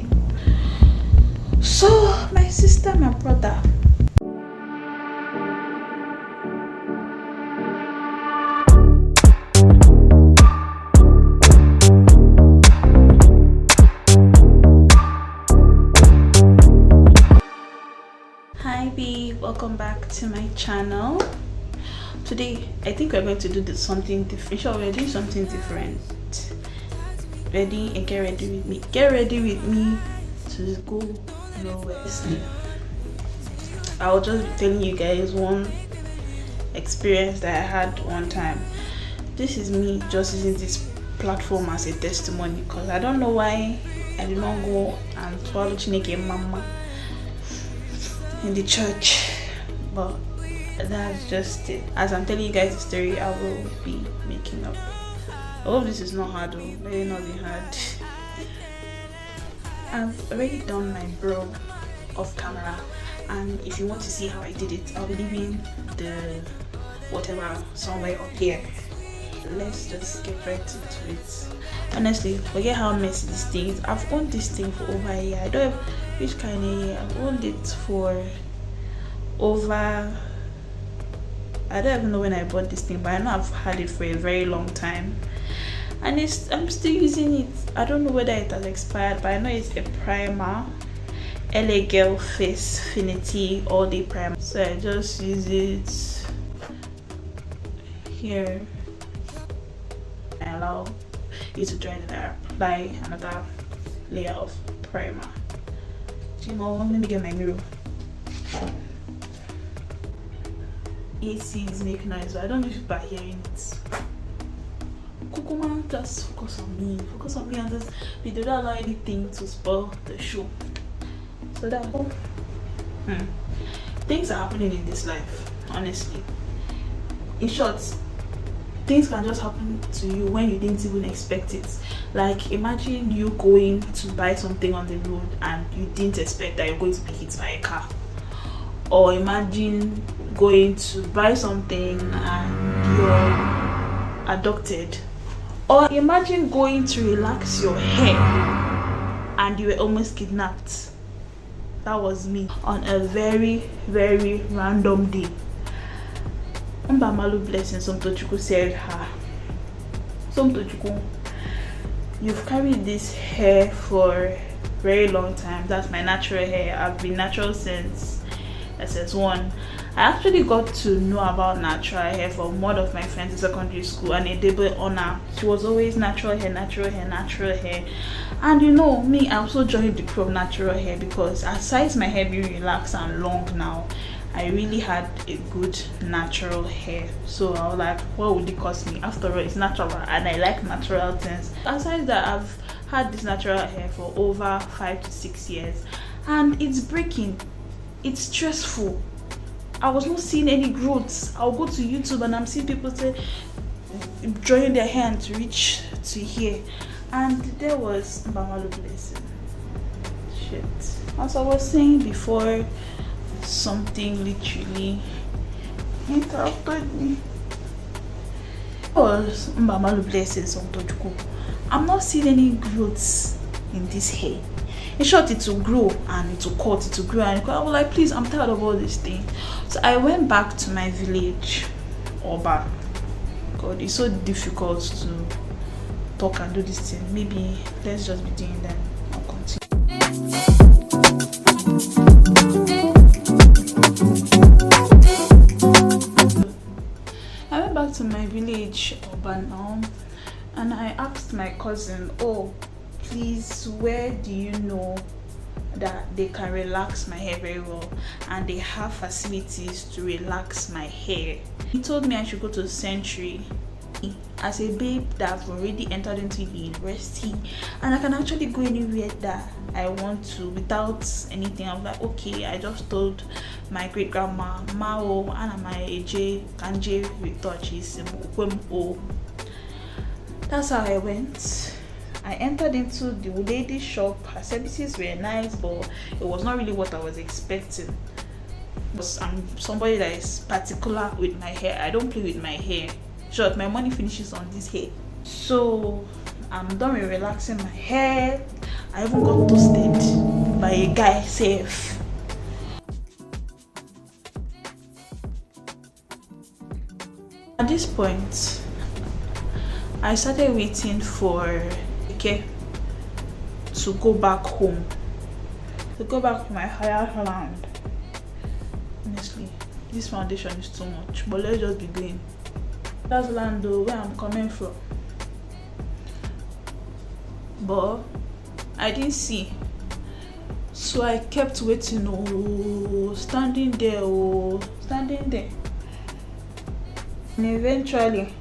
me. So my sister, my brother, hi babe, welcome back to my channel. Today I think we're going to do something different. Sure, we're doing something different. Ready and get ready with me. Get ready with me to go nowhere. I'll just be telling you guys one experience that I had one time. This is me just using this platform as a testimony, because I don't know why I did not go and swallow Chineke mama in the church, but that's just it. As I'm telling you guys the story, I will be making up. I hope this is not hard though. Let it not be hard. I've already done my brow off camera, and if you want to see how I did it, I'll be leaving the whatever somewhere up here. Let's just get right into it. Honestly, forget how messy this thing is. I've owned this thing for over a year. I don't have which kind of year. I've owned it for over, I don't even know when I bought this thing, but I know I've had it for a very long time, and I'm still using it. I don't know whether it has expired, but I know it's a primer, LA Girl Face Finity All Day Primer. So I just use it here and allow it to dry, and then I apply another layer of primer. You know, let me get my mirror. ACs make noise, but I don't know if people are hearing it. Kukuma, just focus on me. Focus on me, and just we don't allow anything to spoil the show. So that things are happening in this life, honestly. In short, things can just happen to you when you didn't even expect it. Like, imagine you going to buy something on the road and you didn't expect that you're going to be hit by a car. Or imagine going to buy something and you're abducted. Or imagine going to relax your hair and you were almost kidnapped. That was me on a very, very random day. Mbamalu blessing, Somtochukwu said her. Somtochukwu, you've carried this hair for a very long time. That's my natural hair. I've been natural since SS1. I actually got to know about natural hair from one of my friends in secondary school, and a double honor. She was always natural hair, natural hair, natural hair. And you know me, I also joined the crew of natural hair because aside my hair being relaxed and long now, I really had a good natural hair. So I was like, what would it cost me? After all, it's natural and I like natural things. Aside that, I've had this natural hair for over 5 to 6 years, and it's breaking. It's stressful. I was not seeing any growths. I'll go to YouTube and I'm seeing people say drawing their hand to reach to here, and there was Mbamalu blessing. Shit. As I was saying before, something literally interrupted me. It was Mbamalu blessing Somtochukwu. I'm not seeing any growths in this hair. In short, it will grow and it will cut, it will grow and I was like, please, I'm tired of all this thing. So I went back to my village, Oba. God, it's so difficult to talk and do this thing. Maybe let's just be doing that. I'll continue. I went back to my village, Oba now, and I asked my cousin, oh, please, where do you know that they can relax my hair very well and they have facilities to relax my hair? He told me I should go to Century. As a babe that's already entered into the university and I can actually go anywhere that I want to without anything. I'm like, okay. I just told my great grandma, Mao, and my AJ Kanje retouches. That's how I went. I entered into the lady shop. Her services were nice, but it was not really what I was expecting. Because I'm somebody that is particular with my hair. I don't play with my hair. Short, my money finishes on this hair. So I'm done with relaxing my hair. I even got toasted. by a guy safe. At this point, I started waiting for Keke to go back home, to go back to my higher land. Honestly, this foundation is too much, but let's just be going. That's land though, where I'm coming from. But I didn't see, so I kept waiting, standing there, and eventually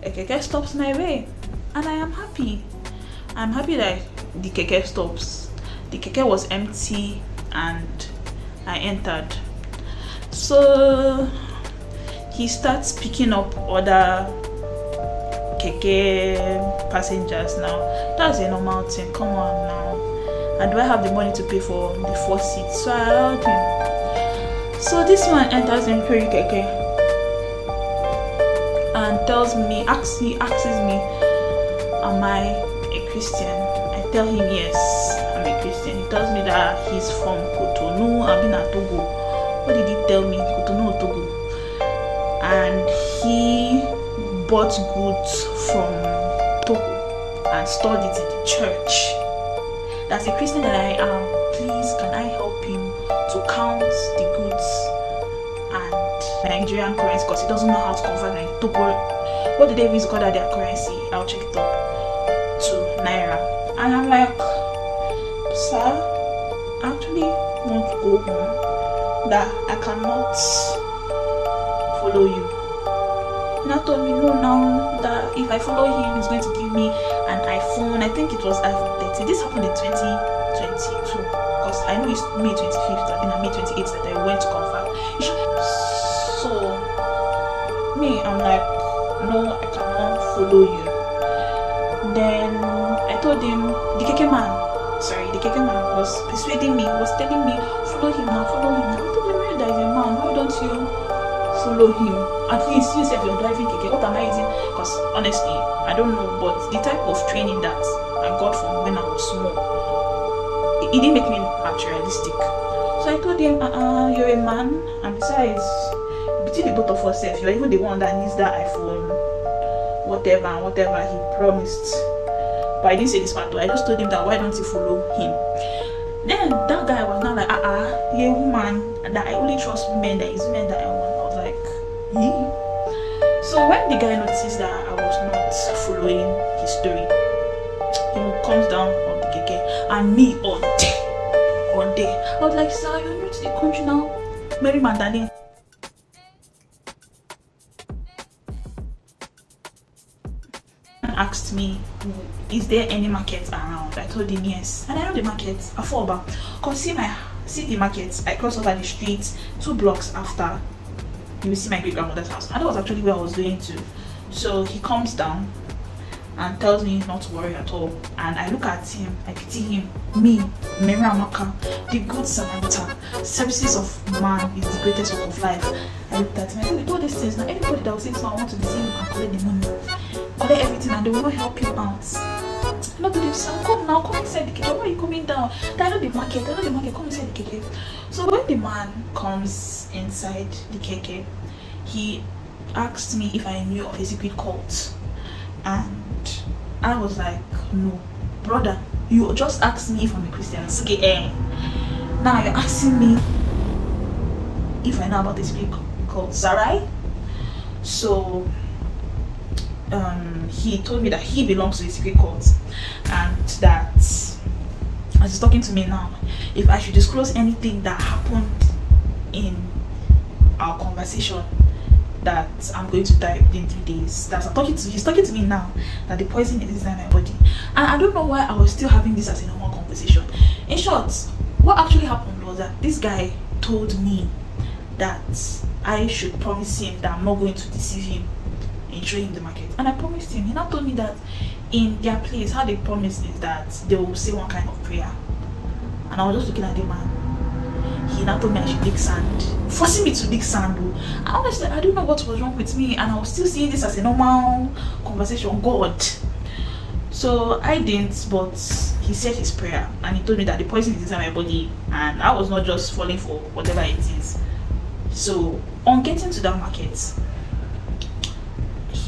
a Keke stops my way, and I am happy. I'm happy that the Keke stops. The Keke was empty and I entered. So he starts picking up other Keke passengers now. That's a normal thing. Come on now. And do I have the money to pay for the 4 seats? So I allowed him. So this one enters into the Keke and tells me, asks me, am I a Christian? I tell him yes, I'm a Christian. He tells me that he's from Cotonou, I've been at Togo. What did he tell me? Cotonou or Togo? And he bought goods from Togo and stored it in the church. That's a Christian that I am. Please, can I help him to count the goods and Nigerian currency, because he doesn't know how to convert Togo. What did they use call that their currency? I'll check it up to Naira. And I'm like, sir, I actually want to go home, that I cannot follow you. And I told me no, now that if I follow him, he's going to give me an iPhone. I think it was iPhone 30. This happened in 2022, because I know it's May 25th, I think May 28th that I went to confirm. So me, I'm like, no, I cannot follow you. Then I told him, the Keke man was persuading me, was telling me, follow him now. I told him, there is a man, why don't you follow him? At least you say you're driving Keke, what am I using? Because honestly, I don't know, but the type of training that I got from when I was small, it didn't make me materialistic. So I told him, you're a man, and besides, between the both of us, you're even the one that needs that iPhone, whatever he promised. But I didn't say this part, I just told him that why don't you follow him? Then that guy was not like, you're a woman, that I only trust men, that is men that I want. I was like, So when the guy noticed that I was not following his story, he comes down on the Keke and me all day. I was like, sir, you're new to the country now, Mary Magdalene. Asked me, is there any market around? I told him yes, and I know the market, Afoba. Cause see the market, I cross over the street 2 blocks after, you will see my great grandmother's house, and that was actually where I was going to. So he comes down and tells me not to worry at all, and I look at him, I pity him. Me, Mary Amaka, the good Samaritan, services of man is the greatest work of life. I looked at him, I said, with all these things, now anybody that will say, so I want to be seen and collect the money, collect everything, and they will not help you out. Not to them, sir, come now, come inside the Keke. Why are you coming down? I know the market, come inside the Keke. So when the man comes inside the Keke, he asked me if I knew of a secret cult, and I was like, no, brother, you just asked me if I'm a Christian. Now you're asking me if I know about the secret cult, Sarai. So he told me that he belongs to a secret cult, and that as he's talking to me now, if I should disclose anything that happened in our conversation, that I'm going to die within 3 days. He's talking to me now, that the poison is inside my body. And I don't know why I was still having this as a normal conversation. In short, what actually happened was that this guy told me that I should promise him that I'm not going to deceive him in showing him the market. And I promised him. He now told me that in their place, how they promise is that they will say one kind of prayer. And I was just looking at the man. He now told me I should dig sand, forcing me to dig sand. And honestly, I don't know what was wrong with me, and I was still seeing this as a normal conversation. God. So I didn't, but he said his prayer and he told me that the poison is inside my body and I was not just falling for whatever it is. So on getting to that market,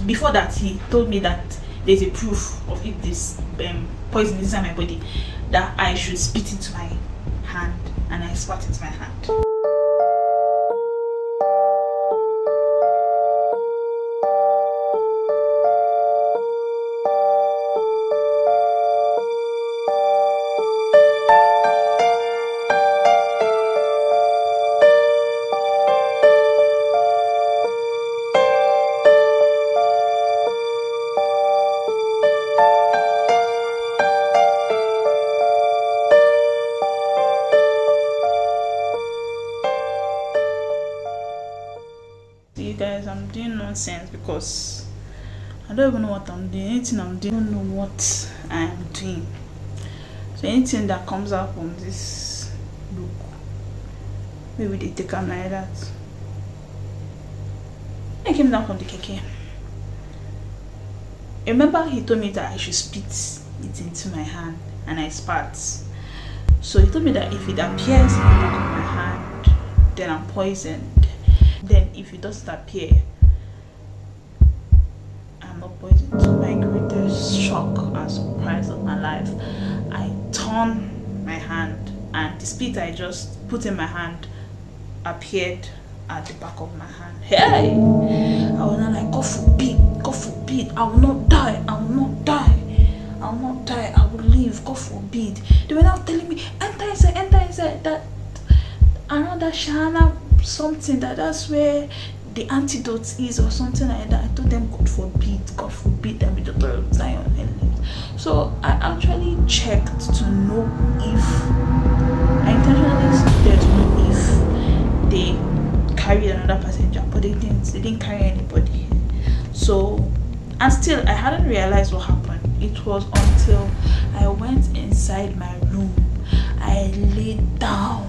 before that he told me that there's a proof of if this poison is inside my body, that I should spit into my hand, and I spat into my hand. You guys, I'm doing nonsense because I don't even know what I'm doing. Anything I'm doing, I don't know what I'm doing. So anything that comes out from this book, maybe they take them like that. I came down from the keke. Remember, he told me that I should spit it into my hand, and I spat. So he told me that if it appears in the back of my hand, then I'm poisoned. Then if it doesn't appear, I'm not poisoned. To my greatest shock and surprise of my life, I turned my hand and the spit I just put in my hand appeared at the back of my hand. Hey! I was not like, God forbid, I will not die, I will not die, I will not die, I will live, God forbid. They were now telling me, enter inside, that around that Shana something, that's where the antidote is or something like that. I told them, God forbid that be the daughter of Zion. So I actually checked to know if I intentionally there to know if they carried another passenger, but they didn't carry anybody. So, and still I hadn't realized what happened. It was until I went inside my room, I laid down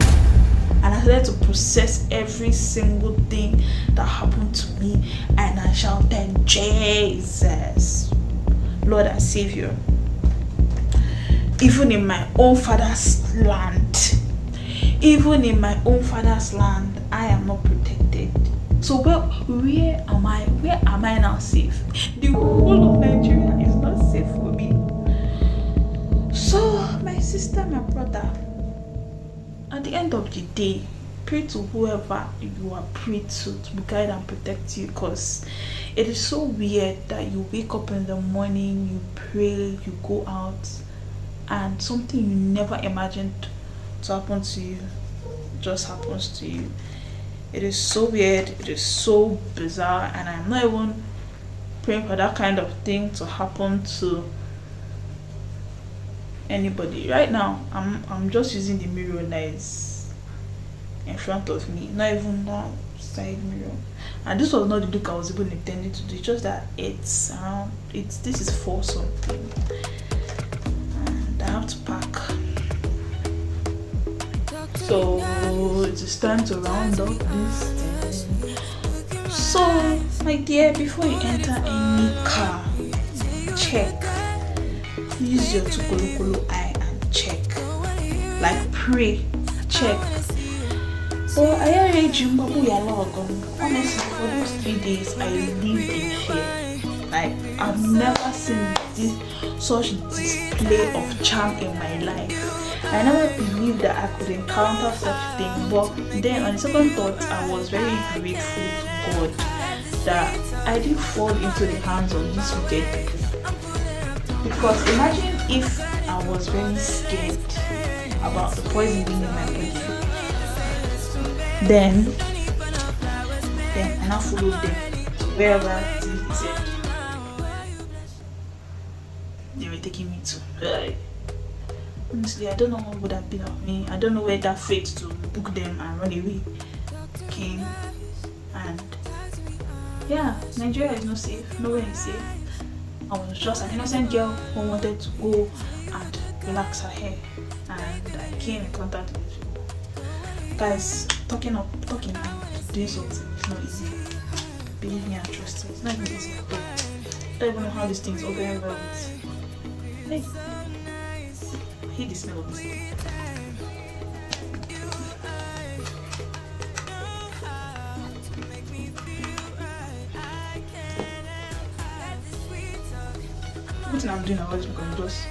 and I started to process every single thing that happened to me, and I shouted, Jesus, Lord and Savior. Even in my own father's land, I am not protected. So where am I now safe? The whole of Nigeria is not safe for me. So my sister, my brother, at the end of the day, pray to whoever you are prayed to guide and protect you, because it is so weird that you wake up in the morning, you pray, you go out, and something you never imagined to happen to you just happens to you. It is so weird, it is so bizarre, and I'm not even praying for that kind of thing to happen to anybody. Right now I'm just using the mirror that is in front of me, not even that side mirror, and this was not the look I was even intending to do. It's just that this is for something, and I have to pack. So it is time to round up this thing. So my dear, before you enter any car, check. Use your tukolokolo eye and check. Like pray, check. But I already honestly, for those 3 days I lived in fear. Like I've never seen such display of charm in my life. I never believed that I could encounter such thing. But then on the second thought, I was very grateful to God that I didn't fall into the hands of these wicked people. Because imagine if I was very scared about the poison being in my body, then I now followed them wherever they said they were taking me to. Honestly, I don't know what would have been of me. I don't know where that fate to book them and run away came. And yeah, Nigeria is not safe. Nowhere is safe. I was just an innocent girl who wanted to go and relax her hair, and I came in contact with people. Guys, talking and doing something is not easy. Believe me and trust me, it's not even easy at all. I don't even know how these things are going well with. Hey, hate the smell of this thing. Everything I'm doing now is because just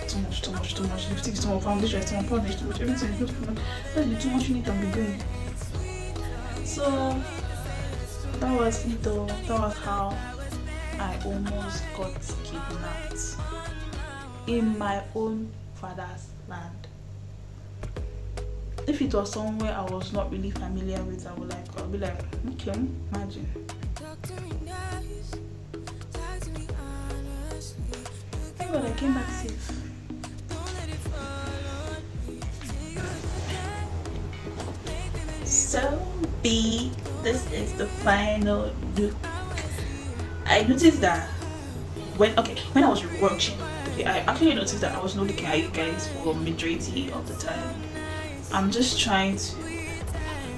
too much. Lipstick is too much, foundation is too much, powder is too much, everything is just too much. That's too much you need to be doing. So that was it though. That was how I almost got kidnapped in my own father's land. If it was somewhere I was not really familiar with, I'll be like, okay, imagine. But I came back safe. So this is the final look. I noticed that when I was watching, I actually noticed that I was not looking at you guys for majority of the time. I'm just trying to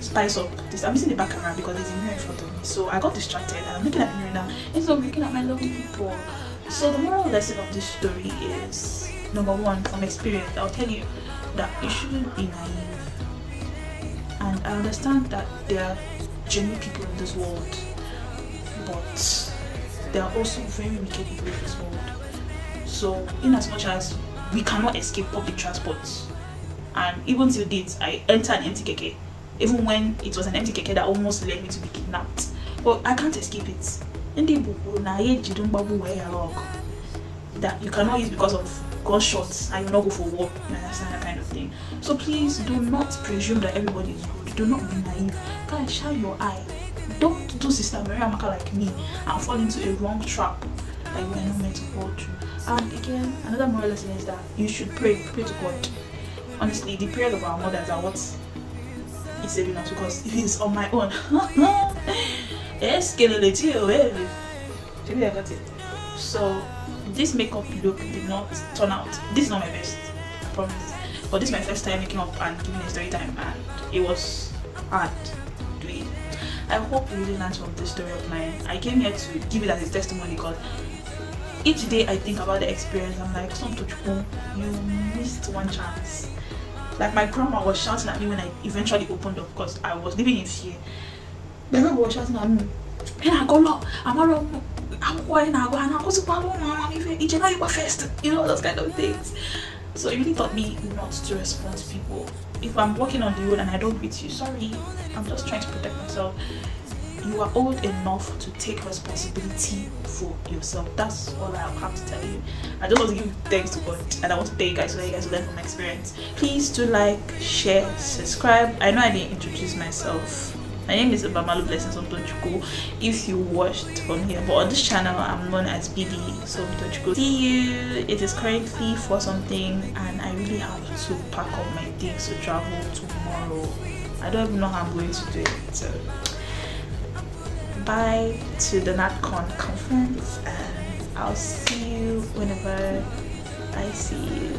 spice up this. I'm using the back camera because there's a mirror in front of me, so I got distracted and I'm looking at the mirror now instead of looking at my lovely people. So the moral lesson of this story is, number one, from experience, I'll tell you that you shouldn't be naive. And I understand that there are genuine people in this world, but there are also very wicked people in this world. So in as much as we cannot escape public transport, and even till date, I entered an empty keke, even when it was an empty keke that almost led me to be kidnapped. But I can't escape it. That you cannot use because of gunshots and you not go for war, you understand, that kind of thing. So please do not presume that everybody is good. Do not be naive. Guys, shine your eye. Don't do Sister Maria Maka like me and fall into a wrong trap that you are not meant to fall through. And again, another moral lesson is that you should pray to God. Honestly, the prayers of our mothers are what is saving us, because if it's on my own, maybe I got it. So this makeup look did not turn out. This is not my best, I promise. But this is my first time making up and giving a story time, and it was hard to do it. I hope you really learned from this story of mine. I came here to give it as a testimony because each day I think about the experience. I'm like, you missed one chance. Like my grandma was shouting at me when I eventually opened up because I was living in fear. My grandma was shouting at me, you know, those kind of things. So it really taught me not to respond to people. If I'm walking on the road and I don't greet you, sorry, I'm just trying to protect myself. You are old enough to take responsibility for yourself. That's all I have to tell you. I just want to give thanks to God, and I want to thank you guys so that you guys learn from my experience. Please do like, share, subscribe. I know I didn't introduce myself. My name is Obamalu Blessings Somtochukwu if you watched from here, but on this channel I'm known as BB Somtochukwu. See you. It is currently 4 something and I really have to pack up my things to travel tomorrow. I don't even know how I'm going to do it. So bye to the NatCon conference, and I'll see you whenever I see you.